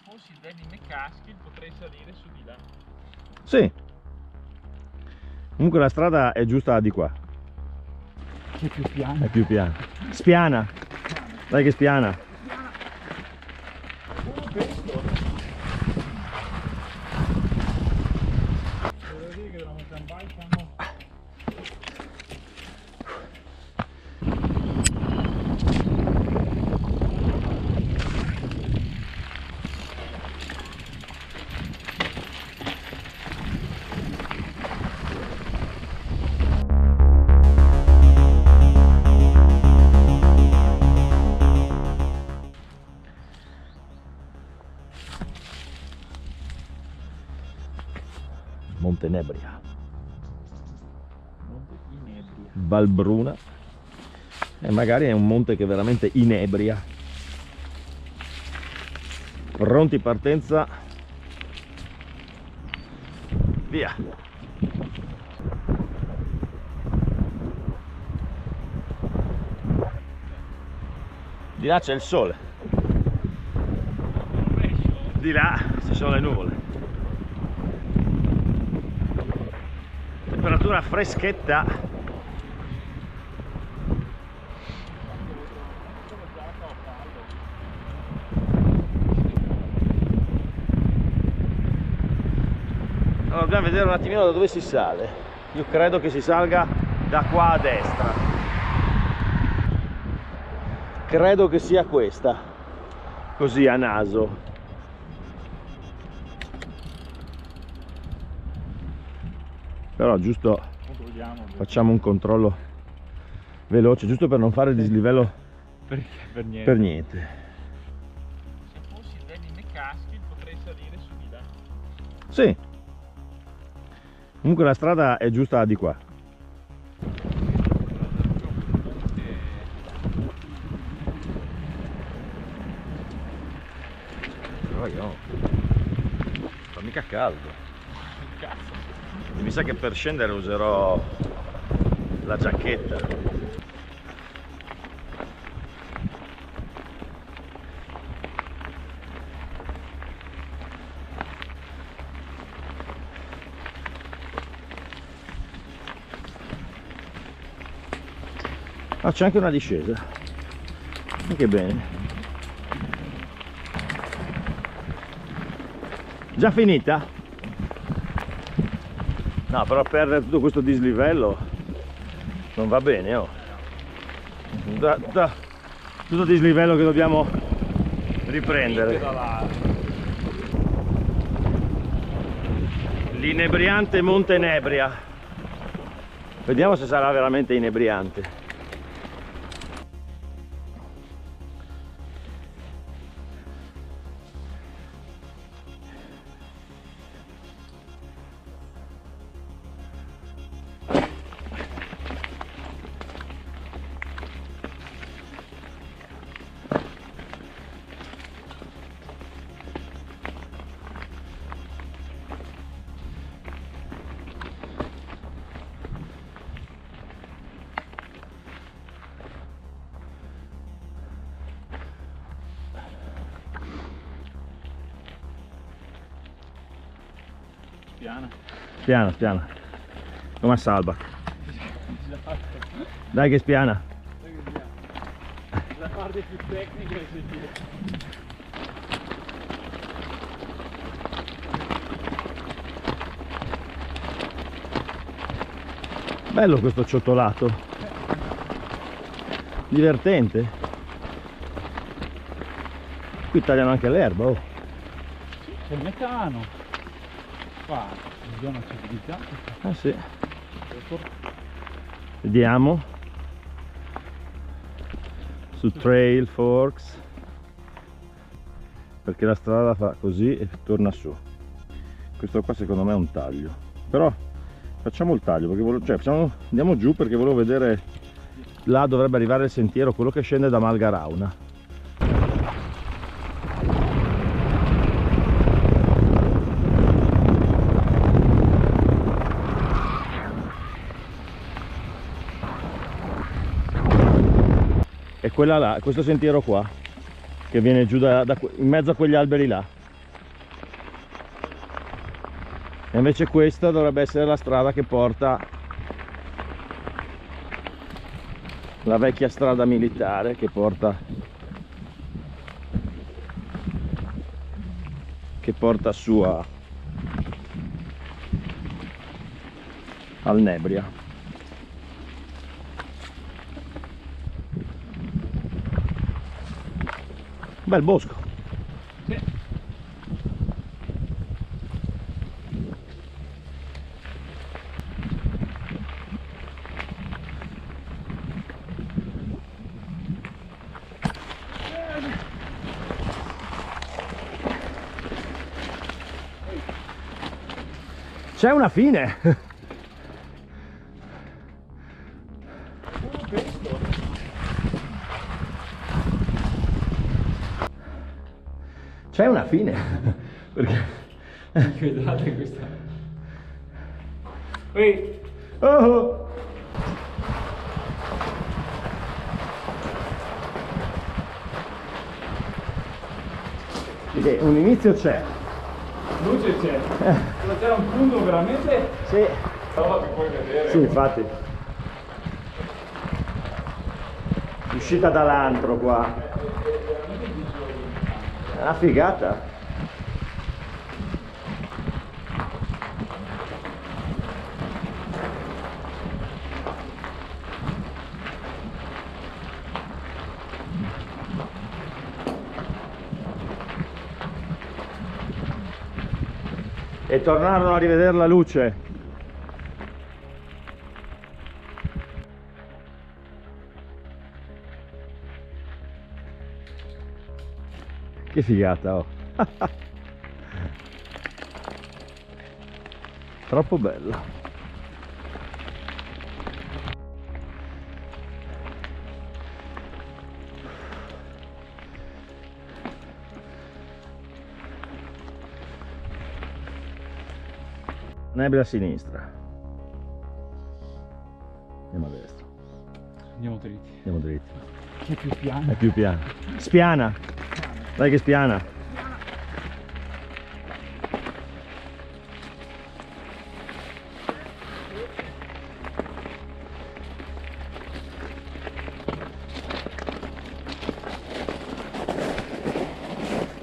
fossi Danny McCaskill potrei salire su di là. Sì. Comunque la strada è giusta di qua. È più piano. È più piana. Spiana. Dai che spiana. Questo. Devo dire che della mountain bike hanno... Monte Nebria, Monte Inebria. Valbruna, e magari è un monte che veramente inebria. Pronti, partenza, via. Di là c'è il sole, di là ci sono le nuvole. Temperatura freschetta. Allora, dobbiamo vedere un attimino da dove si sale. Io credo che si salga da qua a destra. Credo che sia questa, così a naso. Però giusto facciamo un controllo veloce, giusto per non fare dislivello Per niente. per niente. Se fossi Danny McCaskill potrei salire su di là. Sì. Comunque la strada è giusta di qua. Però io fa mica caldo. Cazzo. Mi sa che per scendere userò la giacchetta. Ah, c'è anche una discesa. Anche bene. Già finita? No, però perdere tutto questo dislivello non va bene, oh. Tutto dislivello che dobbiamo riprendere. L'inebriante Monte Nebria. Vediamo se sarà veramente inebriante. Piana. Spiana, spiana. Come a Salva. Dai che spiana. La parte più tecnica è sentire. Bello questo ciottolato. Divertente. Qui tagliano anche l'erba, oh. Sì, c'è il metano. Qua, in zona civilizzata. Ah sì. Vediamo. Su Trail Forks. Perché la strada fa così e torna su. Questo qua secondo me è un taglio. Però facciamo il taglio perché andiamo giù perché volevo vedere. Là dovrebbe arrivare il sentiero, quello che scende da Malgarauna. E quella là, questo sentiero qua che viene giù in mezzo a quegli alberi là. E invece questa dovrebbe essere la strada che porta la vecchia strada militare che porta su al Nebria. Bel bosco. Sì. C'è una fine. C'è una fine. Perché Guardate questa. Ehi, oh. Un inizio c'è. luce c'è. Ma c'era un punto veramente. Sì. Roba che puoi vedere. Sì, infatti. Uscita dall'antro qua. È una figata. E tornarono a rivedere la luce. Che figata, oh. Troppo bella. Nebbia a sinistra. Andiamo a destra. Andiamo dritti. Andiamo dritti. È più piano. È più piano. Spiana. Dai che spiana.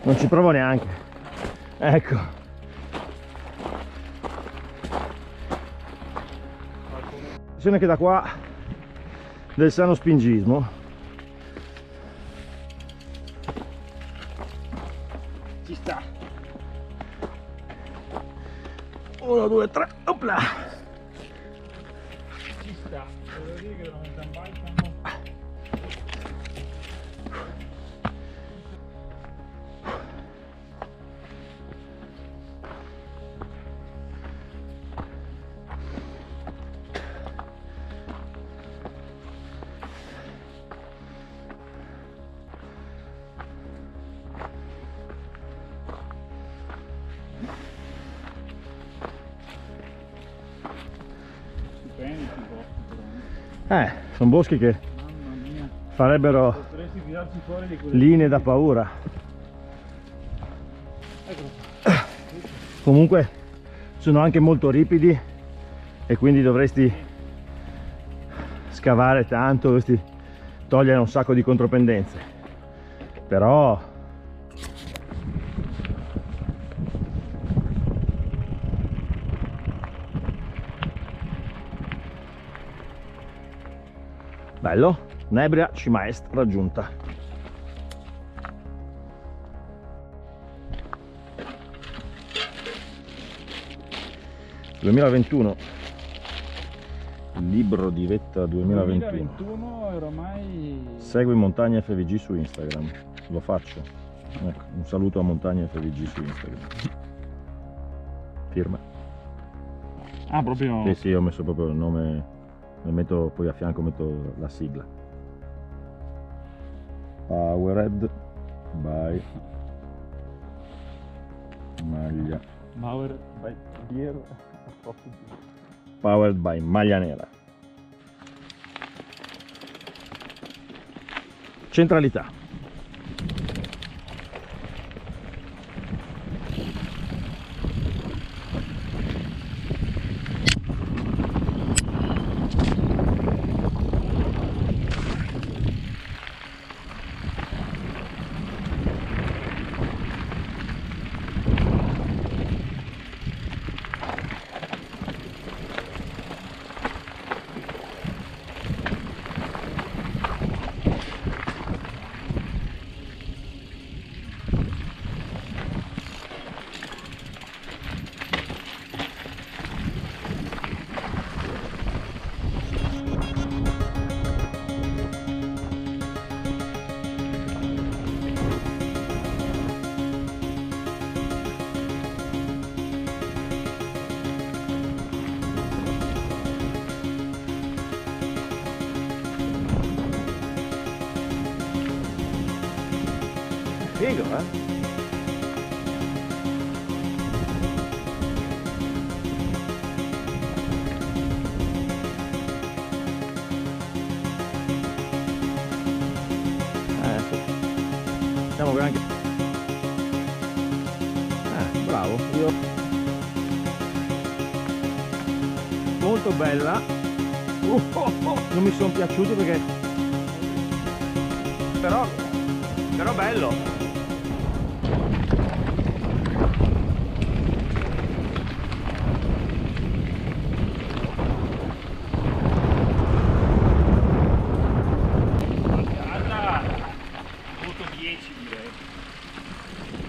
Non ci provo neanche. Ecco. Che da qua del sano spingismo ci sta. 1 2 3 opla, Ci sta. Devo dire che la mountain bike sono boschi che mamma mia, farebbero potresti tirarci fuori di quelle linee da paura. Eccolo. Comunque sono anche molto ripidi e quindi dovresti scavare tanto, dovresti togliere un sacco di contropendenze, però bello. Nebria cima est raggiunta. (2021) il libro di vetta 2021. 2021 e ormai Segui Montagna FVG su Instagram. Lo faccio. Ecco, un saluto a Montagna FVG su Instagram. Firma. ah proprio Sì, sì, ho messo proprio il nome, lo metto poi a fianco, metto la sigla. Powered by Maglia. Bauer by Beer. Powered by Maglia Nera. Centralità. figo, eh? Sì. Diciamo che anche... bravo, io... molto bella. Non mi sono piaciuti perché... però bello.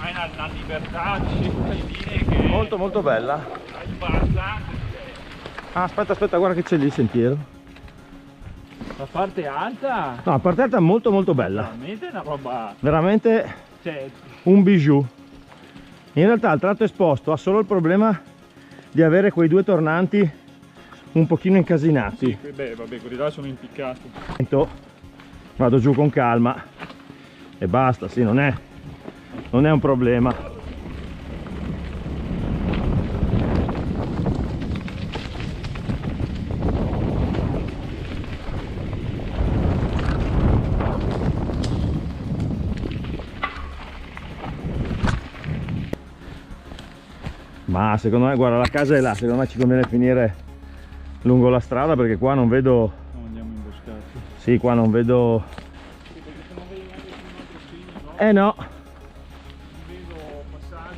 Hai una libertà di scelta di linee che Molto bella. è imbarazzante. Ah, aspetta, guarda che c'è lì il sentiero. La parte alta No, la parte alta è molto bella. veramente è una roba, Veramente cioè, un bijou. In realtà il tratto esposto ha solo il problema di avere quei due tornanti un pochino incasinati. sì, beh, vabbè, quelli là sono impiccati. Vado giù con calma e basta, sì, non è un problema. Ma secondo me, guarda, la casa è là, secondo me ci conviene finire lungo la strada perché qua non vedo... No, andiamo imboscati. Sì, qua non vedo... Sì, perché se non vedi neanche sul nostro segno, no? No, Non vedo passaggi.